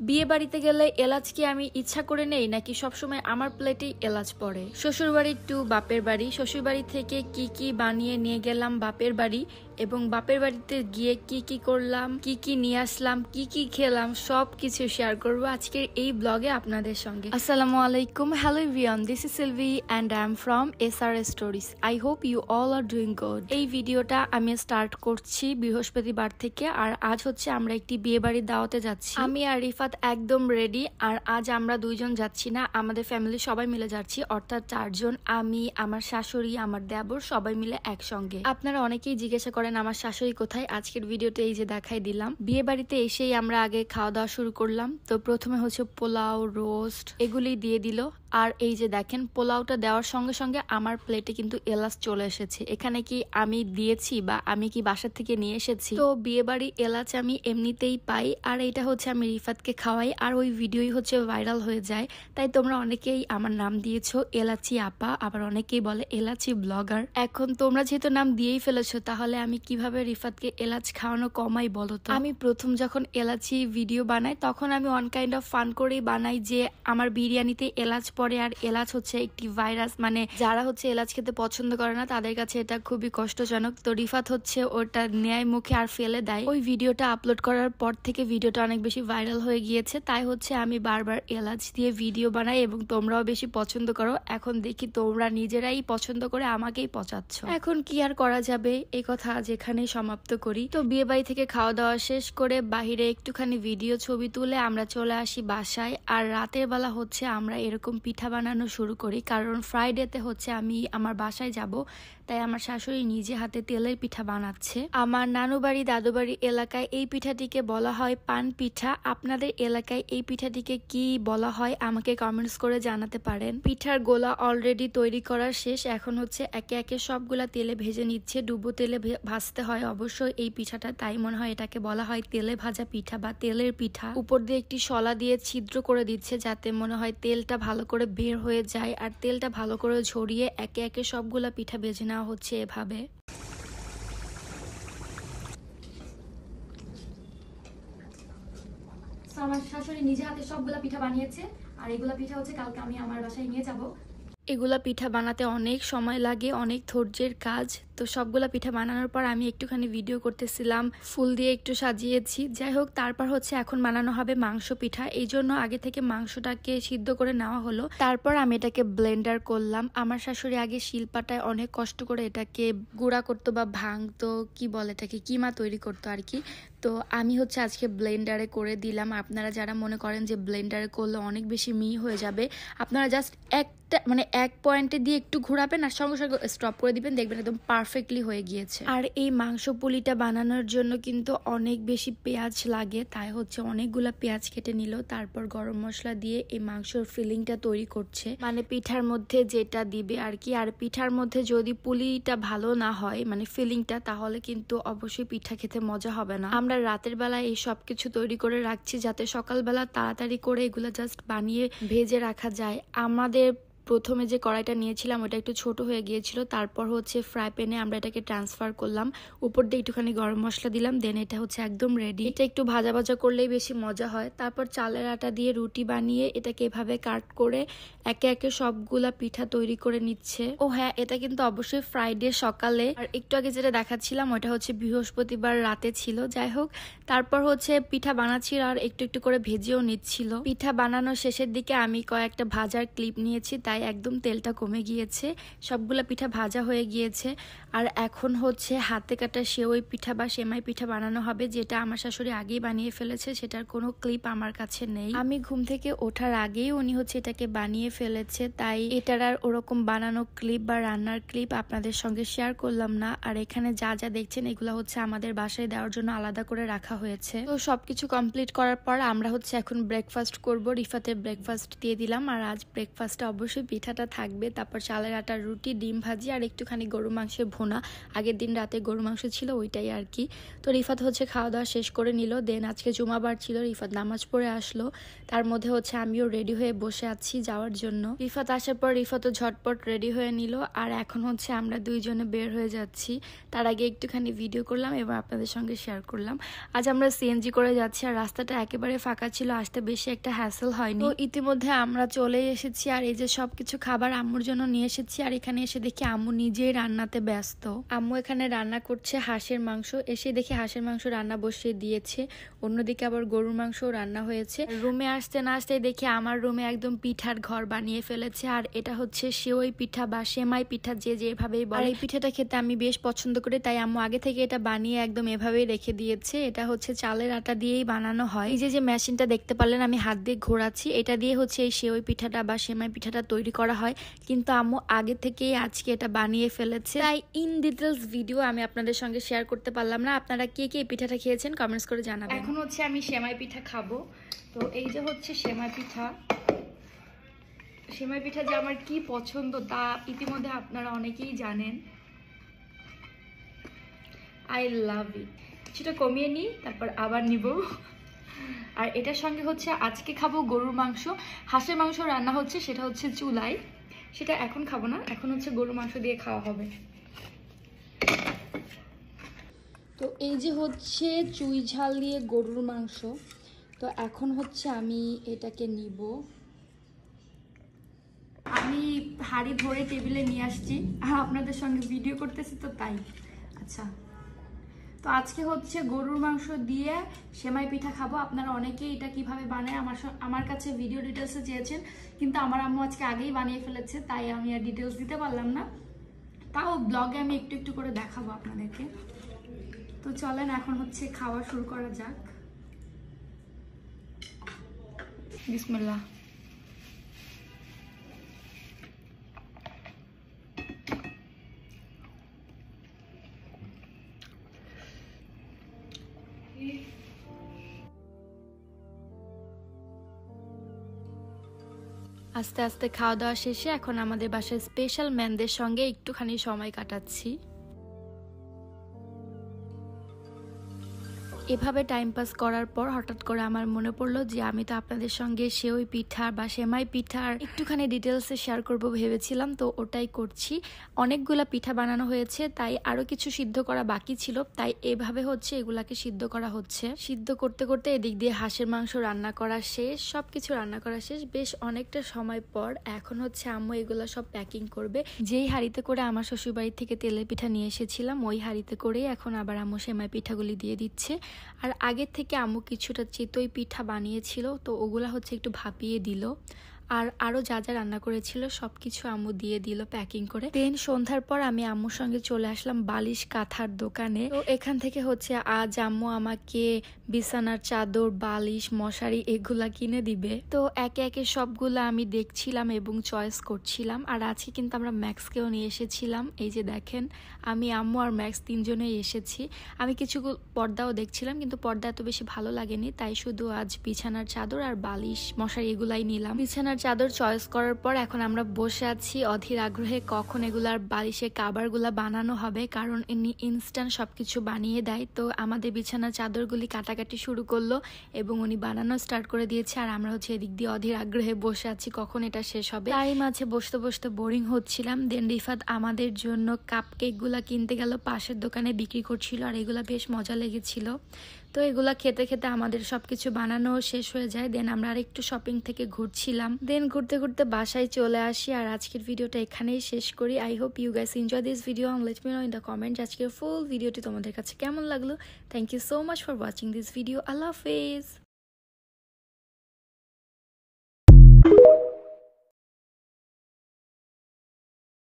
বিয়ে বাড়িতে গেলে এলাচ কি আমি ইচ্ছা করে নেই নাকি সবসময় আমার প্লেটেই এলাচ পড়ে? শ্বশুর বাড়ি টু বাপের বাড়ি, শ্বশুর বাড়ি থেকে কি কি বানিয়ে নিয়ে গেলাম বাপের বাড়ি এবং বাপের বাড়িতে গিয়ে কি কি করলাম, কি কি নিয়ে আসলাম, কি কি খেলাম, সব কিছু শেয়ার করবো আজকের এই ব্লগে আপনাদের সঙ্গে। আসসালামু আলাইকুম, hello everyone, this is Sylvie and I am from SR stories. I hope you all are doing good. এই ভিডিওটা আমি স্টার্ট করছি বৃহস্পতিবার থেকে, আর আজ হচ্ছে আমরা একটি বিয়ে বাড়ির দাওয়াতে যাচ্ছি। আমি আর রিফাত একদম রেডি, আর আজ আমরা দুইজন যাচ্ছি না, আমাদের ফ্যামিলি সবাই মিলে যাচ্ছি, অর্থাৎ চারজন। আমি, আমার শাশুড়ি, আমার দেবর, সবাই মিলে একসঙ্গে। আপনারা অনেকেই জিজ্ঞাসা করেন আমার শাশুড়ি কোথায়। আজকের ভিডিওতে এই যে দেখাই দিলাম। বিয়ে বাড়িতে এসেই আমরা আগে খাওয়া দাওয়া শুরু করলাম। তো প্রথমে হচ্ছে পোলাও, রোস্ট এগুলি দিয়ে দিল। আর এই যে দেখেন, পোলাওটা দেওয়ার সঙ্গে সঙ্গে আমার প্লেটে কিন্তু এলাচ চলে এসেছে। এখানে কি আমি দিয়েছি বা আমি কি বাসার থেকে নিয়ে এসেছি? তো বিয়ে বাড়ি এলাচ আমি এমনিতেই পাই, আর এটা হচ্ছে আমি রিফাতকে খাওয়াই, আর ওই ভিডিওই হচ্ছে ভাইরাল হয়ে যায়। তাই তোমরা অনেকেই আমার নাম দিয়েছো এলাচি আপা, আবার অনেকেই বলে এলাচি ব্লগার। এখন তোমরা যেহেতু নাম দিয়েই ফেলেছো, তাহলে আমি কিভাবে রিফাতকে এলাচ খাওয়ানো কমাই বলো তো? আমি প্রথম যখন এলাচি ভিডিও বানাই তখন আমি ওয়ান কাইন্ড অফ ফান করেই বানাই যে আমার বিরিয়ানিতে এলাচ পরে, আর এলাচ হচ্ছে একটি ভাইরাস, মানে যারা হচ্ছে এলাচ খেতে পছন্দ করে না তাদের কাছে এটা খুবই কষ্টজনক। তো রিফাত হচ্ছে ওটা নেয় মুখে আর ফেলে দেয়। ওই ভিডিওটা আপলোড করার পর থেকে ভিডিওটা অনেক বেশি ভাইরাল হয়ে গিয়েছে, তাই হচ্ছে আমি বারবার এলাচ দিয়ে ভিডিও বানাই এবং তোমরাও বেশি পছন্দ করো। এখন দেখি তোমরা নিজেরাই পছন্দ করে আমাকেই পচাচ্ছ। এখন কি আর করা যাবে, এই কথা আজ এখানেই সমাপ্ত করি। তো বিয়ে বাড়ি থেকে খাওয়া দাওয়া শেষ করে বাহিরে একটুখানি ভিডিও ছবি তুলে আমরা চলে আসি বাসায়। আর রাতের বেলা হচ্ছে আমরা এরকম পিঠা বানানো শুরু করি, কারণ ফ্রাইডেতে হচ্ছে আমি আমার বাসায় যাব, তাই আমার শাশুড়ি নিজে হাতে তেলের পিঠা বানাচ্ছে। আমার নানু বাড়ি দাদু বাড়ি এলাকায় এই পিঠাটিকে বলা হয় পান পিঠা। আপনাদের এলাকায় এই পিঠাটিকে কি বলা হয় আমাকে কমেন্টস করে জানাতে পারেন। পিঠার গোলা অলরেডি তৈরি করা শেষ, এখন হচ্ছে একে একে সবগুলা তেলে ভেজে নিচ্ছে। ডুবো তেলে ভাজতে হয় অবশ্যই এই পিঠাটা, তাই মনে হয় এটাকে বলা হয় তেলে ভাজা পিঠা বা তেলের পিঠা। উপর দিয়ে একটি শলা দিয়ে ছিদ্র করে দিচ্ছে যাতে মনে হয় তেলটা ভালো করে বের হয়ে যায়, আর তেলটা ভালো করে ঝরিয়ে একে একে সবগুলা পিঠা ভেজে নেওয়া হচ্ছে এভাবে। আমার শাশুড়ি নিজে হাতে সবগুলা পিঠা বানিয়েছে, আর এগুলা পিঠা হচ্ছে কালকে আমি আমার বাসায় নিয়ে যাব। এগুলা পিঠা বানাতে অনেক সময় লাগে, অনেক ধৈর্যের কাজ। তো সবগুলা পিঠা বানানোর পর আমি একটুখানি ভিডিও করতেছিলাম, ফুল দিয়ে একটু সাজিয়েছি। যাই হোক, তারপর হচ্ছে এখন বানানো হবে মাংস পিঠা। এই জন্য আগে থেকে মাংসটাকে সিদ্ধ করে নেওয়া হলো, তারপর আমি এটাকে ব্লেন্ডার করলাম। আমার শাশুড়ি আগে শিলপাটায় অনেক কষ্ট করে এটাকে গুঁড়া করতো বা ভাঙতো, কি বলে এটাকে, কিমা তৈরি করতো আর কি। তো আমি হচ্ছে আজকে ব্লেন্ডারে করে দিলাম। আপনারা যারা মনে করেন যে ব্লেন্ডারে করলে অনেক বেশি মিহি হয়ে যাবে, আপনারা জাস্ট এক পয়েন্টে দিয়ে একটু ঘোরাবেন আর সঙ্গে সঙ্গে স্টপ করে দিবেন, দেখবেন একদম পারফেক্টলি হয়ে গিয়েছে। আর এই মাংস পুলিটা বানানোর জন্য কিন্তু অনেক বেশি পেঁয়াজ লাগে, তাই হচ্ছে অনেকগুলা পেঁয়াজ কেটে নিল। তারপর গরম মশলা দিয়ে এই মাংসর ফিলিংটা তৈরি করছে, মানে পিঠার মধ্যে যেটা দিবে আর কি। আর পিঠার মধ্যে যদি পুলিটা ভালো না হয়, মানে ফিলিংটা, তাহলে কিন্তু অবশ্যই পিঠা খেতে মজা হবে না। আমরা রাতের বেলা এই সব কিছু তৈরি করে রাখছি যাতে সকালবেলা তাড়াতাড়ি করে এগুলো জাস্ট বানিয়ে ভেজে রাখা যায়। আমাদের প্রথমে যে কড়াইটা নিয়েছিলাম ওটা একটু ছোট হয়ে গিয়েছিল, তারপর হচ্ছে ফ্রাই প্যানে আমরা এটাকে ট্রান্সফার করলাম, উপর দিয়ে একটুখানি গরম মশলা দিলাম, দেন এটা হচ্ছে একদম রেডি। এটা একটু ভাজা ভাজা করলেই বেশি মজা হয়। তারপর চালের আটা দিয়ে রুটি বানিয়ে এটাকে এভাবে কাট করে একে একে সবগুলা পিঠা তৈরি করে নিচ্ছে। ও হ্যাঁ, এটা কিন্তু অবশ্যই ফ্রাইডে সকালে, আর একটু আগে যেটা দেখাচ্ছিলাম ওটা হচ্ছে বৃহস্পতিবার রাতে ছিল। যাই হোক, তারপর হচ্ছে পিঠা বানাচ্ছিল আর একটু একটু করে ভেজেও নিচ্ছিল। পিঠা বানানোর শেষের দিকে আমি কয়েকটা ভাজার ক্লিপ নিয়েছি, তাই একদম তেলটা কমে গিয়েছে, সবগুলা পিঠা ভাজা হয়ে গিয়েছে। আর এখন হচ্ছে হাতে কাটা সেওই পিঠা বা সেমাই পিঠা বানানো হবে, যেটা আমার শাশুড়ি আগেই বানিয়ে ফেলেছে, সেটার কোনো ক্লিপ আমার কাছে নেই। আমি ঘুম থেকে ওঠার আগেই উনি হচ্ছে এটাকে বানিয়ে ফেলেছে, তাই এটার আর ওরকম বানানো ক্লিপ বা রান্নার ক্লিপ আপনাদের সঙ্গে শেয়ার করলাম না। আর এখানে যা যা দেখছেন এগুলো হচ্ছে আমাদের বাসায় দেওয়ার জন্য আলাদা করে রাখা হয়েছে। তো সবকিছু কমপ্লিট করার পর আমরা হচ্ছে এখন ব্রেকফাস্ট করব। রিফাতের ব্রেকফাস্ট দিয়ে দিলাম, আর আজ ব্রেকফাস্টে অবশ্যই অবশ্যই পিঠাটা থাকবে, তারপর চালের আটার রুটি, ডিম ভাজি আর একটুখানি গরু মাংসের ভুনা। আগের দিন রাতে গরু মাংস ছিল, ওইটাই আর কি। তো রিফাত হচ্ছে খাওয়া দাওয়া শেষ করে নিল। দেন আজকে জুমাবার ছিল, রিফাত নামাজ পড়ে আসলো। তার মধ্যে হচ্ছে আমিও রেডি হয়ে বসে আছি যাওয়ার জন্য। রিফাত আসার পর রিফাতও ঝটপট রেডি হয়ে নিল, আর এখন হচ্ছে আমরা দুইজনে বের হয়ে যাচ্ছি। তার আগে একটুখানি ভিডিও করলাম এবং আপনাদের সঙ্গে শেয়ার করলাম। আজ আমরা সিএনজি করে যাচ্ছি, আর রাস্তাটা একেবারে ফাঁকা ছিল, আসতে বেশি একটা হ্যাসেল হয়নি। তো ইতিমধ্যে আমরা চলে এসেছি, আর এই যে সবকিছু খাবার আম্মুর জন্য নিয়ে এসেছি। আর এখানে এসে দেখি আম্মু নিজেই রান্নাতে ব্যস্ত। আম্মু এখানে রান্না করছে হাঁসের মাংস। এসে দেখি হাঁসের মাংস রান্না বসিয়ে দিয়েছে, অন্যদিকে আবার গরুর মাংস রান্না হয়েছে। রুমে আসতে না আসতে দেখি আমার রুমে একদম পিঠার ঘর বানিয়ে ফেলেছে। আর এটা হচ্ছে সেওই পিঠা বা সেমাই পিঠা, যে যেভাবেই বলে। এই পিঠাটা খেতে আমি বেশ পছন্দ করি, তাই আম্মু আগে থেকে এটা বানিয়ে একদম এভাবেই রেখে দিয়েছে। এটা হচ্ছে চালের আটা দিয়েই বানানো হয়। এই যে মেশিনটা দেখতে পারলেন আমি হাত দিয়ে ঘোরাচ্ছি, এটা দিয়ে হচ্ছে এই সেওই পিঠাটা বা সেমাই পিঠাটা তৈরি করা হয়। কিন্তু আম্মু আগে থেকেই আজকে এটা বানিয়ে ফেলেছে, তাই ইন ডিটেলস ভিডিও আমি আপনাদের সঙ্গে শেয়ার করতে পারলাম না। আপনারা কে কে এই পিঠাটা খেয়েছেন কমেন্টস করে জানাবেন। এখন হচ্ছে আমি সেমাই পিঠা খাবো। তো এই যে হচ্ছে সেমাই পিঠা। সেমাই পিঠা যে আমার কি পছন্দ তা ইতিমধ্যে আপনারা অনেকেই জানেন। আই লাভ ইট। কিছুটা কমিয়ে নিই, তারপর আবার নিব। আর এটার সঙ্গে হচ্ছে আজকে খাবো গরুর মাংস। হাঁসের মাংস রান্না হচ্ছে, সেটা হচ্ছে চুলায়, সেটা এখন খাবো না। এখন হচ্ছে গরুর মাংস দিয়ে খাওয়া হবে। তো এই যে হচ্ছে চুই ঝাল দিয়ে গরুর মাংস। তো এখন হচ্ছে আমি এটাকে নিব। আমি হাঁড়ি ভরে টেবিলে নিয়ে আসছি, আর আপনাদের সঙ্গে ভিডিও করতেছি তো তাই। আচ্ছা, তো আজকে হচ্ছে গরুর মাংস দিয়ে সেমাই পিঠা খাবো। আপনারা অনেকেই এটা কিভাবে বানায় আমার কাছে ভিডিও ডিটেলসে চেয়েছেন, কিন্তু আমার আম্মু আজকে আগেই বানিয়ে ফেলেছে, তাই আমি আর ডিটেলস দিতে পারলাম না। তাও ব্লগে আমি একটু একটু করে দেখাবো আপনাদেরকে। তো চলেন এখন হচ্ছে খাওয়া শুরু করা যাক। বিসমিল্লাহ। আস্তে আস্তে খাওয়া দাওয়া শেষে এখন আমাদের বাসায় স্পেশাল ম্যানদের সঙ্গে একটুখানি সময় কাটাচ্ছি। এভাবে টাইম পাস করার পর হঠাৎ করে আমার মনে পড়লো যে আমি তো আপনাদের সঙ্গে সেওই পিঠা বা সেমাই পিঠার একটুখানি ডিটেলসে শেয়ার করব ভেবেছিলাম, তো ওটাই করছি। অনেকগুলা পিঠা বানানো হয়েছে, তাই আরও কিছু সিদ্ধ করা বাকি ছিল, তাই এভাবে হচ্ছে এগুলাকে সিদ্ধ করা হচ্ছে। সিদ্ধ করতে করতে এদিক দিয়ে হাঁসের মাংস রান্না করা শেষ, সব কিছু রান্না করা শেষ। বেশ অনেকটা সময় পর এখন হচ্ছে আম্মু এগুলো সব প্যাকিং করবে। যেই হাঁড়িতে করে আমার শ্বশুরবাড়ি থেকে তেলের পিঠা নিয়ে এসেছিলাম, ওই হাঁড়িতে করেই এখন আবার আম্মু সেমাই পিঠাগুলি দিয়ে দিচ্ছে। আর আগের থেকে আম্মু কিছুটা চিতই পিঠা বানিয়েছিল, তো ওগুলা হচ্ছে একটু ভাপিয়ে দিল। আর আরও যা যা রান্না করেছিল সব কিছু আম্মু দিয়ে দিল প্যাকিং করে। দেন সন্ধ্যার পর আমি আম্মুর সঙ্গে চলে আসলাম বালিশ কাঁথার দোকানে। তো এখান থেকে হচ্ছে আজ আম্মু আমাকে বিছানার চাদর, বালিশ, মশারি এগুলা কিনে দিবে। তো একে একে সবগুলা আমি দেখছিলাম এবং চয়েস করছিলাম। আর আজকে কিন্তু আমরা ম্যাক্সকেও নিয়ে এসেছিলাম। এই যে দেখেন, আমি, আম্মু আর ম্যাক্স তিনজনেই এসেছি। আমি কিছু পর্দাও দেখছিলাম, কিন্তু পর্দা এত বেশি ভালো লাগেনি, তাই শুধু আজ বিছানার চাদর আর বালিশ, মশারি এগুলাই নিলাম। বিছানার চাদর চয়েস করার পর এখন আমরা বসে আছি অধীর আগ্রহে কখন এগুলার বালিশের কাভারগুলা বানানো হবে, কারণ ইনি ইনস্ট্যান্ট সবকিছু বানিয়ে দেয়। তো আমাদের বিছানার চাদরগুলি কাটাকাটি শুরু করলো এবং উনি বানানো স্টার্ট করে দিয়েছে। আর আমরা হচ্ছে এদিক দিয়ে অধীর আগ্রহে বসে আছি কখন এটা শেষ হবে। তারই মাঝে বসতে বসতে বোরিং হচ্ছিলাম। দেন রিফাত আমাদের জন্য কাপ কেকগুলা কিনতে গেল, পাশের দোকানে বিক্রি করছিল, আর এগুলা বেশ মজা লেগেছিল। তো এগুলা খেতে খেতে আমাদের সবকিছু বানানো শেষ হয়ে যায়। দেন আমরা আর একটু শপিং থেকে ঘুরছিলাম। দেন ঘুরতে ঘুরতে বাসায় চলে আসি। আর আজকের ভিডিওটা এখানেই শেষ করি। I hope you guys enjoy this video and let me know in the comments আজকের ফুল ভিডিওটি তোমাদের কাছে কেমন লাগলো। Thank you so much for watching this video. আল্লাহ হাফেজ।